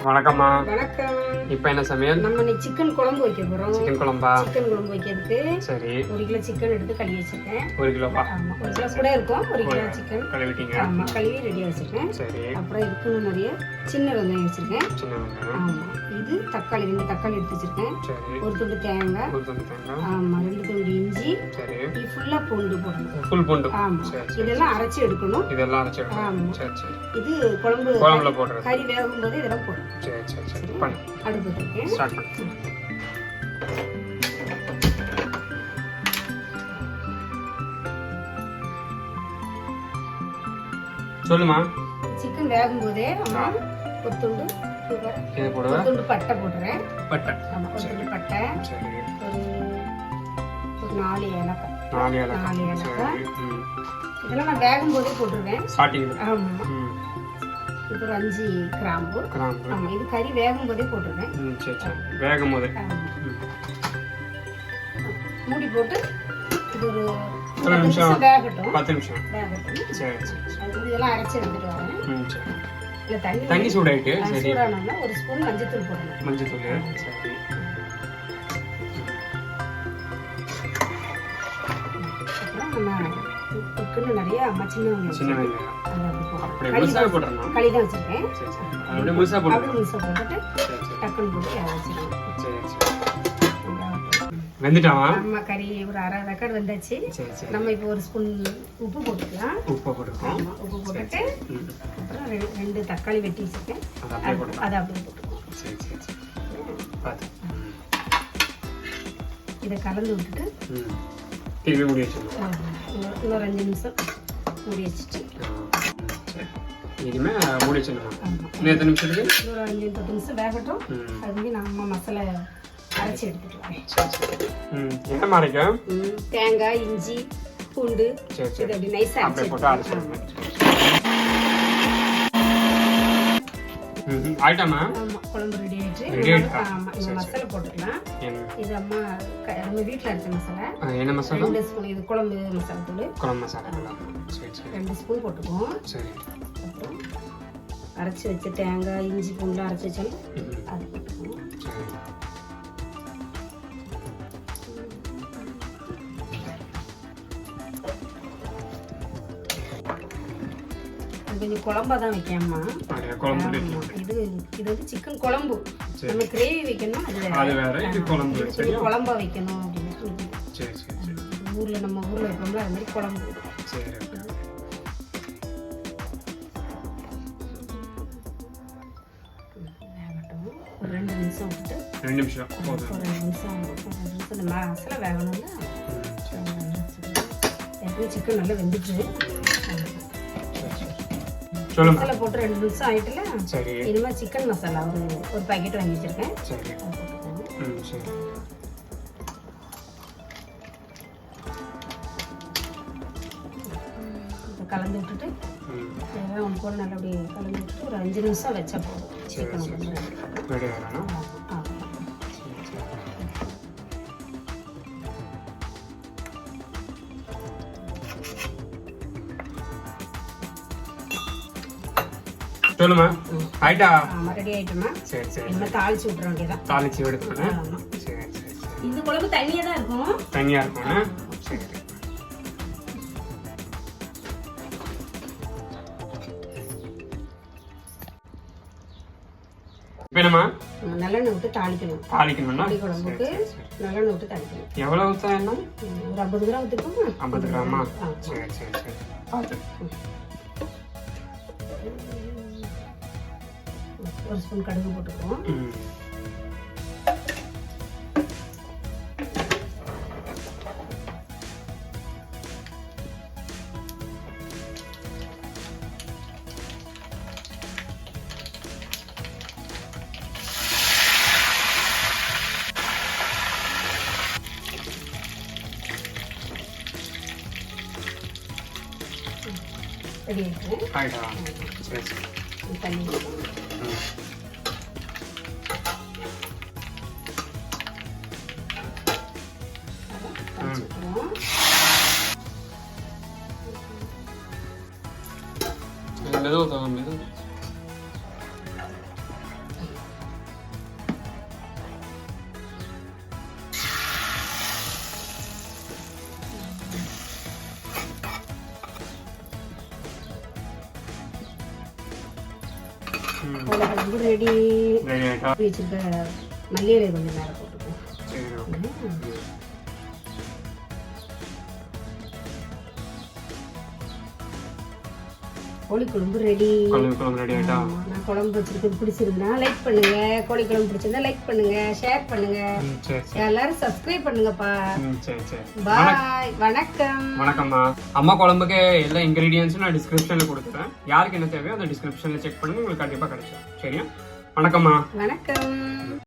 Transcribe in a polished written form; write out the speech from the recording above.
வணக்கம்மா. வணக்கம். இப்போ என்ன சமையல்? நம்ம இன்னைக்கு சிக்கன் குழம்பு வைக்க போறோம். சிக்கன் குழம்பா? சிக்கன் குழம்பு வைக்கிறதுக்கு சரி 1 கிலோ சிக்கன் எடுத்து கழுவி வச்சிருக்கேன். 1 கிலோவா? ஆமா, 1 கிலோ கூட இருக்கும். 1 கிலோ சிக்கன் கழுவிட்டீங்க? ஆமா, கழுவி ரெடியா வச்சிருக்கேன். சரி. அப்புறம் இதுக்கு நிறைய சின்ன வெங்காயம் வச்சிருக்கேன். சின்ன வெங்காயம். ஆமா, இது தக்காளி 2 தக்காளி எடுத்து வச்சிருக்கேன். சரி. ஒரு துண்டு தேங்காய். ஒரு துண்டு தேங்காய். ஆமா, 2 துண்டு இஞ்சி. சரி. இது ஃபுல்லா பூண்டு போடணும். ஃபுல் பூண்டு. ஆமா, இதெல்லாம் அரைச்சு எடுக்கணும். இதெல்லாம் அரைச்சு எடுக்கணும். ஆமா. சரி சரி. இது குழம்புல போடுறது. கறி வேகும் போது இதெல்லாம் போடணும். சரி சரி சரி. பண்ணு. அடுப்பு வைக்கிறேன். ஸ்டார்ட் பண்ணு. சொல்லுமா. சிக்கன் வேகும் போதே ஒரு துண்டு இது போடுவேன். ஒரு துண்டு பட்டை போடுறேன். பட்டை. ஆமா, ஒரு துண்டு பட்டை. சரி. ஒரு 4 ஏலக்காய். 4 ஏலக்காய். 4 ஏலக்காய். சரி. இதெல்லாம் நான் வேகும் போதே போட்டுருவேன். ஸ்டார்டிங்ல. ஆமா. இது ஒரு 5 கிராம்பு. ஆமா, இது கறி வேகும் போதே போட்டுருவேன். சரி சரி. வேகும் போதே. மூடி போட்டு இது ஒரு 10 நிமிஷம் வேகட்டும். 10 நிமிஷம் வேகட்டும். சரி சரி. இதெல்லாம் அரைச்சு எடுத்துட்டு வரேன். சரி. இல்ல தண்ணி சூடாயிட்டு. சரி. சூடானோம்னா ஒரு ஸ்பூன் மஞ்சள் போடணும். மஞ்சள் தூள். சரி. அப்புறம் நம்ம உப்புக்குன்னு நிறைய சின்ன வெங்காயம். அப்படியே முழுசா போட்டுறணும். களி தான் வச்சிருக்கேன். சரி சரி. அப்படியே முழுசா போட்டு. அப்படியே முழுசா போட்டுட்டு டக்குன்னு போட்டு வச்சிருக்கேன். சரி சரி. வெந்துட்டாமா? நம்ம கறி ஒரு அரை வேக்காடு வெந்தாச்சு. சரி சரி. நம்ம இப்போ ஒரு ஸ்பூன் உப்பு போட்டுக்கலாம். உப்பு போட்டுக்கோம். ஆமா, உப்பு போட்டுட்டு அப்புறம் 2 தக்காளி வெட்டி வச்சிருக்கேன். அதை அப்படியே போட்டுக்குவோம். சரி சரி சரி. பாத்து. இதை கலந்து விட்டுட்டு திருப்பி மூடி வச்சிடணும். இன்னொரு 5 நிமிஷம் மூடி வச்சுட்டு இனிமே மூடி வச்சிடணும். இன்னும் எத்தனை நிமிஷம் இருக்கு? ஒரு 5-10 நிமிஷம் வேகட்டும். அதுக்கு நம்ம மசாலா அரைச்சி எடுத்துட்டு வரேன். என்ன மாறிக்கும்? தேங்காய், இஞ்சி, பூண்டு இது அப்படி நைஸா அரைச்சி. ஆயிட்டாமா? ஆமா, குழம்பு ரெடி ஆயிடுச்சு. ஆமா, இந்த மசாலா போட்டுக்கலாம். இது அம்மா நம்ம வீட்ல அரைச்ச மசாலா. என்ன மசாலா? 2 ஸ்பூன் இது குழம்பு மசாலா தூள். குழம்பு மசாலா. சரி சரி. 2 ஸ்பூன் போட்டுக்குவோம். சரி. அப்புறம் அரைச்சி வச்ச தேங்காய், இஞ்சி, பூண்டு அரைச்சி வச்சோம் அது போட்டுக்குவோம். சரி. கொஞ்சம் குழம்பா தான் வைக்காமா. இது வந்து சிக்கன் குழம்பு. நம்ம கிரேவி வைக்கணும் அது வேற. இது குழம்பு. குழம்பா வைக்கணும் அப்படின்னு. சரி சரி சரி. நம்ம ஊர்ல வைப்போம்ல அது மாதிரி குழம்பு. சரி. ஒரு 2 நிமிஷம் விட்டு 2 நிமிஷம் போதும். ஒரு 2 நிமிஷம் இந்த மசாலா வேகணும்ல. எப்பவும் சிக்கன் நல்லா வெந்துச்சு. சொல்லுங்க. மசாலா போட்டு 2 நிமிஷம் ஆயிட்டுல. சரி. இனிமே சிக்கன் மசாலா ஒரு பாக்கெட் வாங்கி வச்சிருக்கேன். சரி. சரி. கலந்து விட்டுட்டு ஒன்று போல நல்லா அப்படியே கலந்து விட்டுட்டு ஒரு 5 நிமிஷம் வச்சா போதும். சிக்கன் ரெடி ஆகணும். சொல்லுமா. ஆயிட்டா? ஆமா, ரெடி ஆயிட்டுமா. சரி சரி. நம்ம தாளிச்சு விட்டுற வேண்டியதான். தாளிச்சு எடுத்துக்கணும். சரி சரி சரி. இந்த குழம்பு தண்ணியா தான் இருக்கும். தண்ணியா இருக்கும். சரி. இப்போ என்னமா? நல்லெண்ணெய் விட்டு தாளிக்கணும். தாளிக்கணும்னா குழம்புக்கு நல்லெண்ணெய் விட்டு தாளிக்கணும். எவ்வளவு ஊத்தா எண்ணெய்? ஒரு 50 கிராம் ஊற்றிக்கோங்க. 50 கிராமா? சரி சரி சரி. பார்த்து. ஒரு ஸ்பூன் கடுகு போட்டுக்குவோம். ரெடி ஆயிடுச்சு. சரி சரி. தண்ணி மெதுவாக மெதுவாக கோழி குழம்பு ரெடி. ரெடி ஆயிட்டா? வச்சிருக்க மல்லியிலை கொஞ்சம் நேரம் போட்டுக்கோ. சரி ஓகே. கோழி குழம்பு ரெடி. குழம்பு ரெடி ஆயிட்டா? நான் குழம்பு வச்சிருக்கிறது பிடிச்சிருந்தா லைக் பண்ணுங்க. கோழி குழம்பு பிடிச்சிருந்தா லைக் பண்ணுங்க, ஷேர் பண்ணுங்க, எல்லாரும் சப்ஸ்கிரைப் பண்ணுங்கப்பா. பாய். வணக்கம். வணக்கம்மா. அம்மா குழம்புக்கு எல்லா இன்கிரீடியன்ஸும் நான் டிஸ்கிரிப்ஷன்ல கொடுத்துறேன். யாருக்கு என்ன தேவையோ அந்த டிஸ்கிரிப்ஷன்ல செக் பண்ணுங்க, உங்களுக்கு கண்டிப்பா கிடைச்சிடும். சரியா? வணக்கம்மா. வணக்கம்.